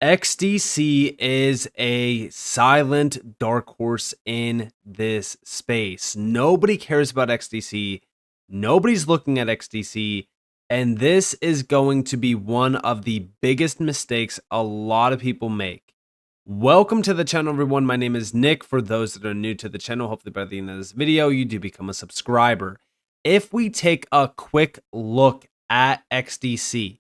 XDC is a silent dark horse in this space. Nobody cares about XDC. Nobody's looking at XDC. And this is going to be one of the biggest mistakes a lot of people make. Welcome to the channel, everyone. My name is Nick. For those that are new to the channel, hopefully by the end of this video, you do become a subscriber. If we take a quick look at XDC,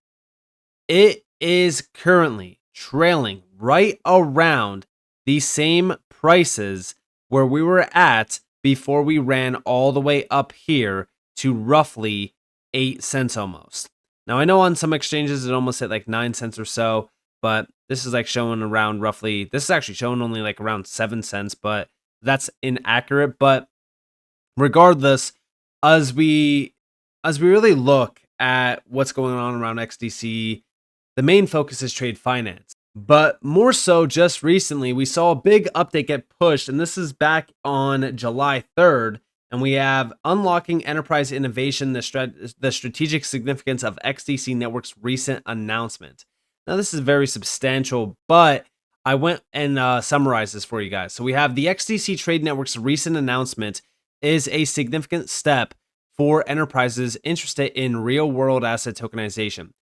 it is currently trailing right around the same prices where we were at before we ran all the way up here to roughly 8 cents almost. Now, I know on some exchanges it almost hit like 9 cents or so, but this is like showing around roughly, this is actually showing only like around 7 cents, but that's inaccurate. But regardless, as we really look at what's going on around XDC, the main focus is trade finance. But more so, just recently, we saw a big update get pushed, and this is back on July 3rd, and we have unlocking enterprise innovation, the strategic significance of XDC Network's recent announcement. Now, this is very substantial, but I went and summarized this for you guys. So we have the XDC Trade Network's recent announcement is a significant step for enterprises interested in real-world asset tokenization.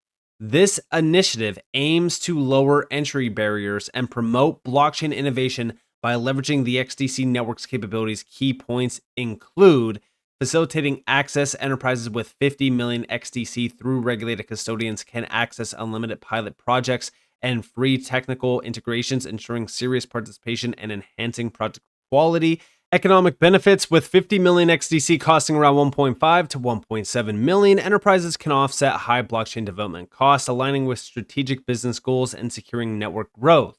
This initiative aims to lower entry barriers and promote blockchain innovation by leveraging the XDC network's capabilities. Key points include facilitating access. Enterprises with 50 million XDC through regulated custodians can access unlimited pilot projects and free technical integrations, ensuring serious participation and enhancing project quality. Economic benefits: with 50 million XDC costing around 1.5 to 1.7 million, enterprises can offset high blockchain development costs, aligning with strategic business goals and securing network growth.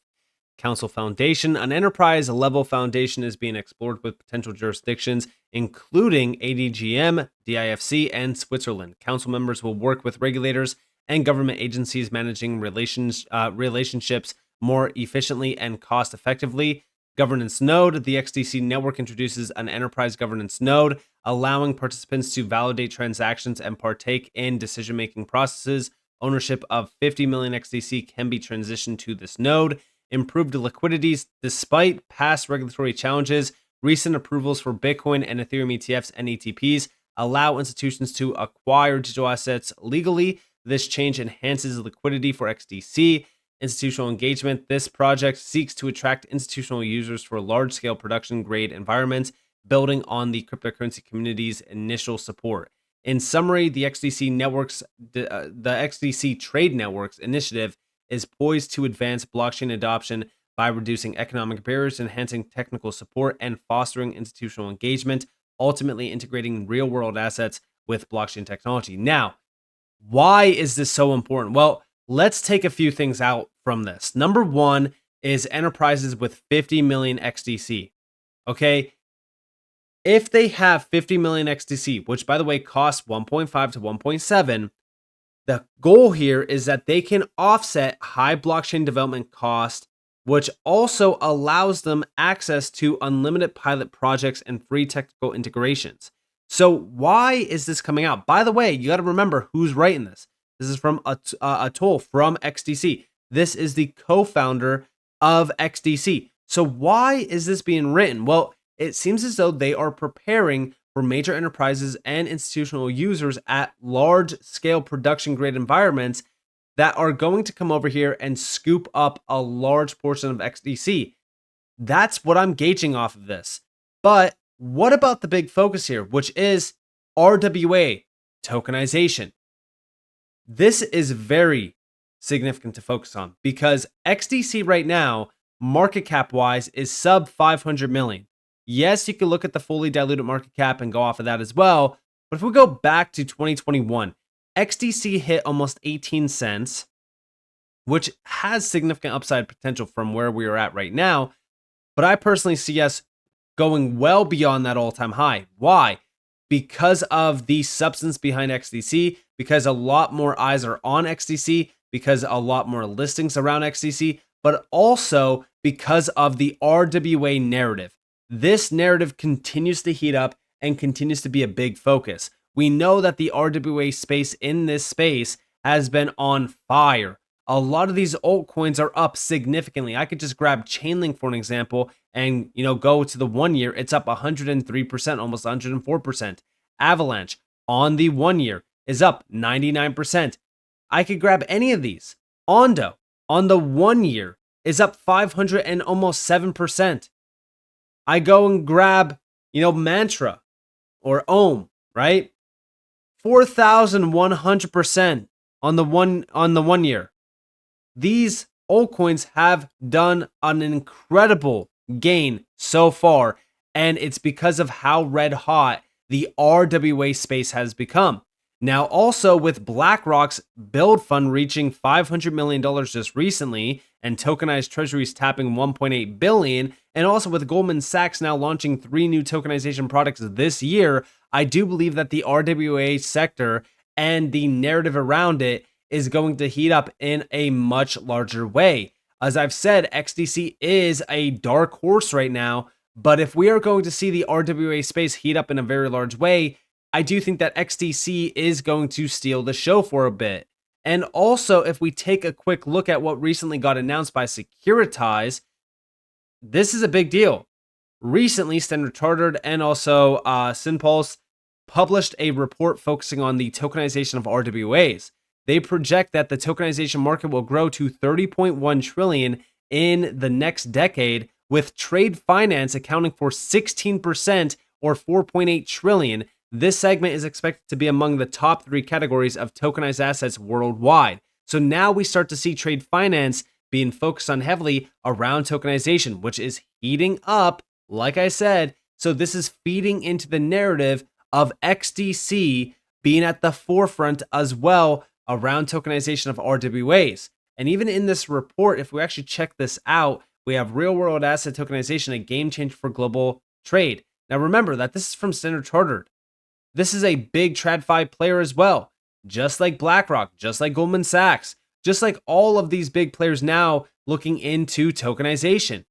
Council Foundation: an enterprise-level foundation is being explored with potential jurisdictions, including ADGM, DIFC, and Switzerland. Council members will work with regulators and government agencies, managing relationships more efficiently and cost-effectively. Governance node: the XDC network introduces an enterprise governance node, allowing participants to validate transactions and partake in decision-making processes. Ownership of 50 million XDC can be transitioned to this node. Improved liquidities: despite past regulatory challenges, recent approvals for Bitcoin and Ethereum ETFs and ETPs allow institutions to acquire digital assets legally. This change enhances liquidity for XDC. Institutional engagement: this project seeks to attract institutional users for large-scale production-grade environments, building on the cryptocurrency community's initial support. In summary, the XDC Trade Networks initiative is poised to advance blockchain adoption by reducing economic barriers, enhancing technical support, and fostering institutional engagement, ultimately integrating real-world assets with blockchain technology. Now, why is this so important? Well, let's take a few things out from this. Number one is enterprises with 50 million XDC. Okay. If they have 50 million XDC, which by the way costs 1.5 to 1.7, the goal here is that they can offset high blockchain development cost, which also allows them access to unlimited pilot projects and free technical integrations. So why is this coming out? By the way, you got to remember who's writing this. This is from Atul from XDC. This is the co-founder of XDC. So why is this being written? Well, it seems as though they are preparing for major enterprises and institutional users at large-scale production-grade environments that are going to come over here and scoop up a large portion of XDC. That's what I'm gauging off of this. But what about the big focus here, which is RWA, tokenization? This is very significant to focus on because XDC right now, market cap wise, is sub 500 million. Yes, you can look at the fully diluted market cap and go off of that as well. But if we go back to 2021, XDC hit almost 18 cents, which has significant upside potential from where we are at right now. But I personally see us going well beyond that all-time high. Why? Because of the substance behind XDC, because a lot more eyes are on XDC, because a lot more listings around XDC, but also because of the RWA narrative. This narrative continues to heat up and continues to be a big focus. We know that the RWA space in this space has been on fire. a lot of these altcoins are up significantly. I could just grab Chainlink for an example and, go to the 1 year, it's up 103%, almost 104%. Avalanche on the 1 year is up 99%. I could grab any of these. Ondo on the 1 year is up 500 and almost 7%. I go and grab, Mantra or Ohm, right? 4,100% on the 1 year. These altcoins have done an incredible gain so far, and it's because of how red hot the RWA space has become. Now, also with BlackRock's build fund reaching $500 million just recently, and tokenized treasuries tapping $1.8 billion, and also with Goldman Sachs now launching 3 new tokenization products this year, I do believe that the RWA sector and the narrative around it is going to heat up in a much larger way. As I've said, XDC is a dark horse right now, but if we are going to see the RWA space heat up in a very large way, I do think that XDC is going to steal the show for a bit. And also, if we take a quick look at what recently got announced by Securitize, this is a big deal. Recently, Standard Chartered and also Synpulse published a report focusing on the tokenization of RWAs. They project that the tokenization market will grow to 30.1 trillion in the next decade, with trade finance accounting for 16% or 4.8 trillion. This segment is expected to be among the top 3 categories of tokenized assets worldwide. So now we start to see trade finance being focused on heavily around tokenization, which is heating up, like I said. So this is feeding into the narrative of XDC being at the forefront as well around tokenization of RWAs. And even in this report, if we actually check this out, we have real world asset tokenization, a game changer for global trade. Now remember that this is from Standard Chartered. This is a big TradFi player as well, just like BlackRock, just like Goldman Sachs, just like all of these big players now looking into tokenization.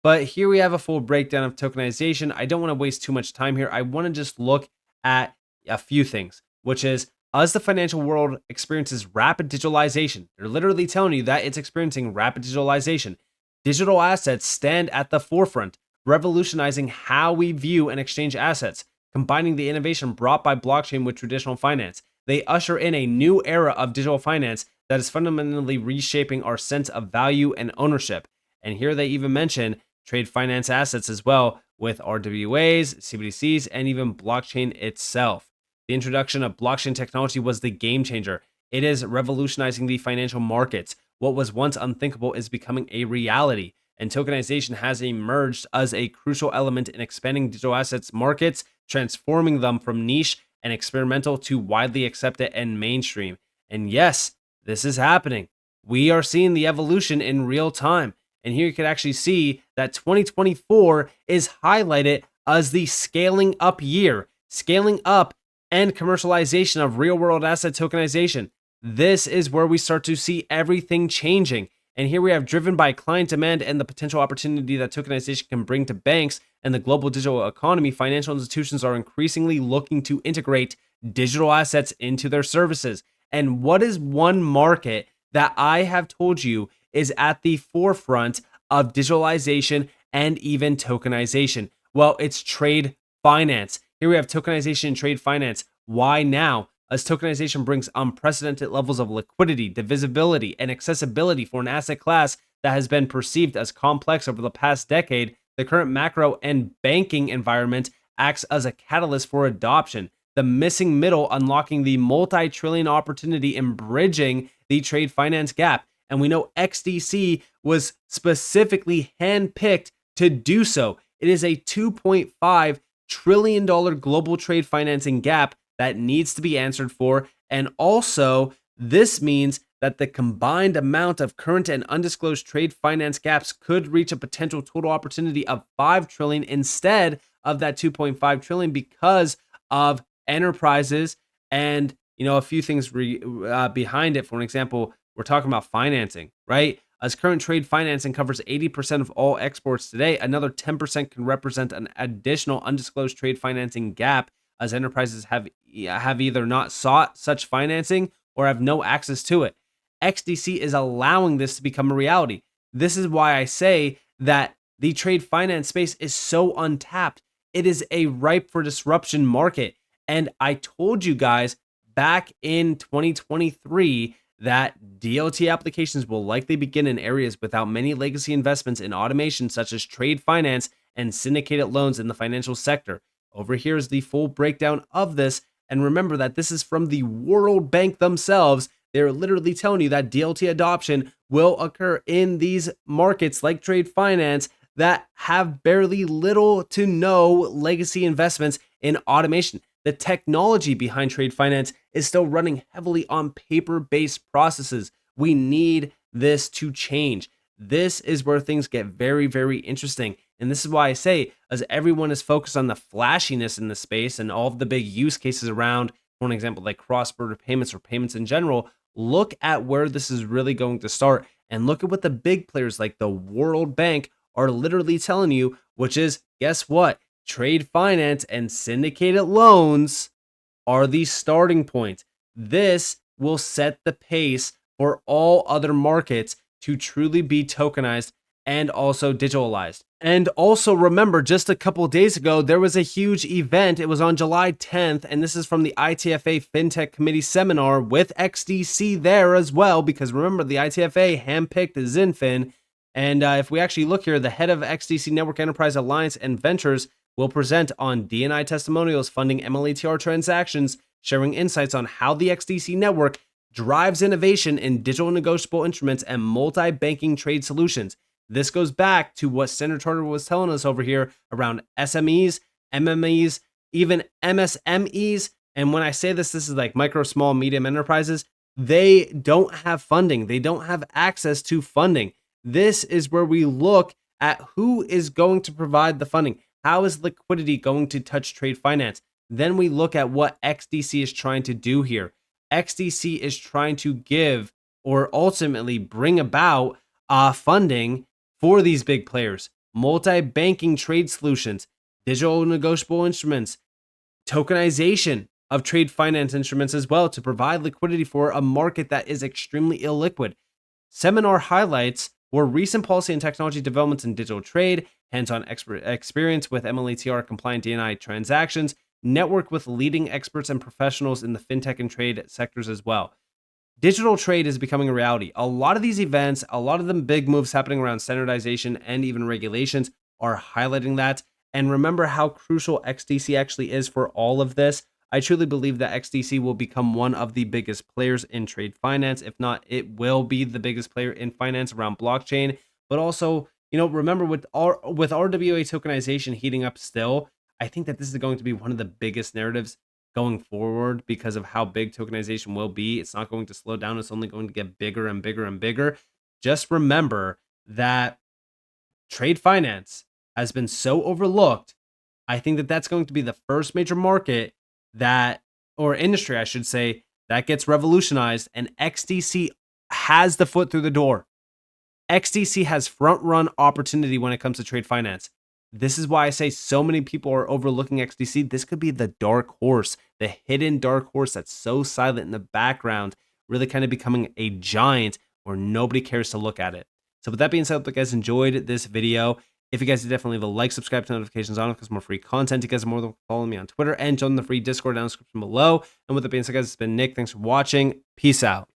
But here we have a full breakdown of tokenization. I don't want to waste too much time here. I want to just look at a few things, which is as the financial world experiences rapid digitalization, they're literally telling you that it's experiencing rapid digitalization. Digital assets stand at the forefront, revolutionizing how we view and exchange assets, combining the innovation brought by blockchain with traditional finance. They usher in a new era of digital finance that is fundamentally reshaping our sense of value and ownership. And here they even mention trade finance assets as well, with RWAs, CBDCs, and even blockchain itself. The introduction of blockchain technology was the game changer. It is revolutionizing the financial markets. What was once unthinkable is becoming a reality, and tokenization has emerged as a crucial element in expanding digital assets markets, transforming them from niche and experimental to widely accepted and mainstream. And yes, this is happening. We are seeing the evolution in real time. And here you can actually see that 2024 is highlighted as the scaling up year, scaling up and commercialization of real world asset tokenization. This is where we start to see everything changing. And here we have driven by client demand and the potential opportunity that tokenization can bring to banks and the global digital economy. Financial institutions are increasingly looking to integrate digital assets into their services. And what is one market that I have told you is at the forefront of digitalization and even tokenization? Well, it's trade finance. Here we have tokenization and trade finance. Why now? As tokenization brings unprecedented levels of liquidity, divisibility, and accessibility for an asset class that has been perceived as complex over the past decade, the current macro and banking environment acts as a catalyst for adoption. The missing middle unlocking the multi-trillion opportunity in bridging the trade finance gap. And we know XDC was specifically handpicked to do so. It is a $2.5 trillion global trade financing gap that needs to be answered for. And also, this means that the combined amount of current and undisclosed trade finance gaps could reach a potential total opportunity of 5 trillion instead of that 2.5 trillion because of enterprises and a few things behind it. For an example, we're talking about financing, right? As current trade financing covers 80% of all exports today, another 10% can represent an additional undisclosed trade financing gap, as enterprises have either not sought such financing or have no access to it. XDC is allowing this to become a reality. This is why I say that the trade finance space is so untapped. It is a ripe for disruption market. And I told you guys back in 2023 that DLT applications will likely begin in areas without many legacy investments in automation, such as trade finance and syndicated loans in the financial sector. Over here is the full breakdown of this. And remember that this is from the World Bank themselves. They're literally telling you that DLT adoption will occur in these markets like trade finance that have barely little to no legacy investments in automation. The technology behind trade finance is still running heavily on paper-based processes. We need this to change. This is where things get very, very interesting. And this is why I say, as everyone is focused on the flashiness in the space and all of the big use cases around, for an example, like cross-border payments or payments in general, look at where this is really going to start and look at what the big players like the World Bank are literally telling you, which is, guess what? Trade finance and syndicated loans are the starting point. This will set the pace for all other markets to truly be tokenized and also digitalized. And also remember, just a couple of days ago, there was a huge event. It was on July 10th, and this is from the ITFA FinTech Committee seminar with XDC there as well, because remember, the ITFA handpicked Xinfin. And if we actually look here, the head of XDC Network Enterprise Alliance and Ventures will present on D&I testimonials funding MLATR transactions, sharing insights on how the XDC network drives innovation in digital negotiable instruments and multi-banking trade solutions. This goes back to what Senator Tarter was telling us over here around SMEs, MMEs, even MSMEs. And when I say this is like micro, small, medium enterprises. They don't have funding. They don't have access to funding. This is where we look at who is going to provide the funding. How is liquidity going to touch trade finance? Then we look at what XDC is trying to do here. XDC is trying to give or ultimately bring about funding for these big players, multi-banking trade solutions, digital negotiable instruments, tokenization of trade finance instruments as well to provide liquidity for a market that is extremely illiquid. Seminar highlights were recent policy and technology developments in digital trade, hands-on experience with MLATR compliant D&I transactions, network with leading experts and professionals in the fintech and trade sectors as well. Digital trade is becoming a reality. A lot of these events, a lot of the big moves happening around standardization and even regulations are highlighting that. And remember how crucial XDC actually is for all of this. I truly believe that XDC will become one of the biggest players in trade finance. If not, it will be the biggest player in finance around blockchain. But also, remember with RWA tokenization heating up still, I think that this is going to be one of the biggest narratives going forward because of how big tokenization will be. It's not going to slow down. It's only going to get bigger and bigger and bigger. Just remember that trade finance has been so overlooked. I think that that's going to be the first major market or industry, I should say, that gets revolutionized, and XDC has the foot through the door. XDC has front run opportunity when it comes to trade finance. This is why I say so many people are overlooking XDC. This could be the dark horse, the hidden dark horse that's so silent in the background, really kind of becoming a giant where nobody cares to look at it. So with that being said, I hope you guys enjoyed this video. If you guys did, definitely leave a like, subscribe to notifications on because more free content. You guys are more than following me on Twitter and join the free Discord down in the description below. And with that being said, guys, it's been Nick. Thanks for watching. Peace out.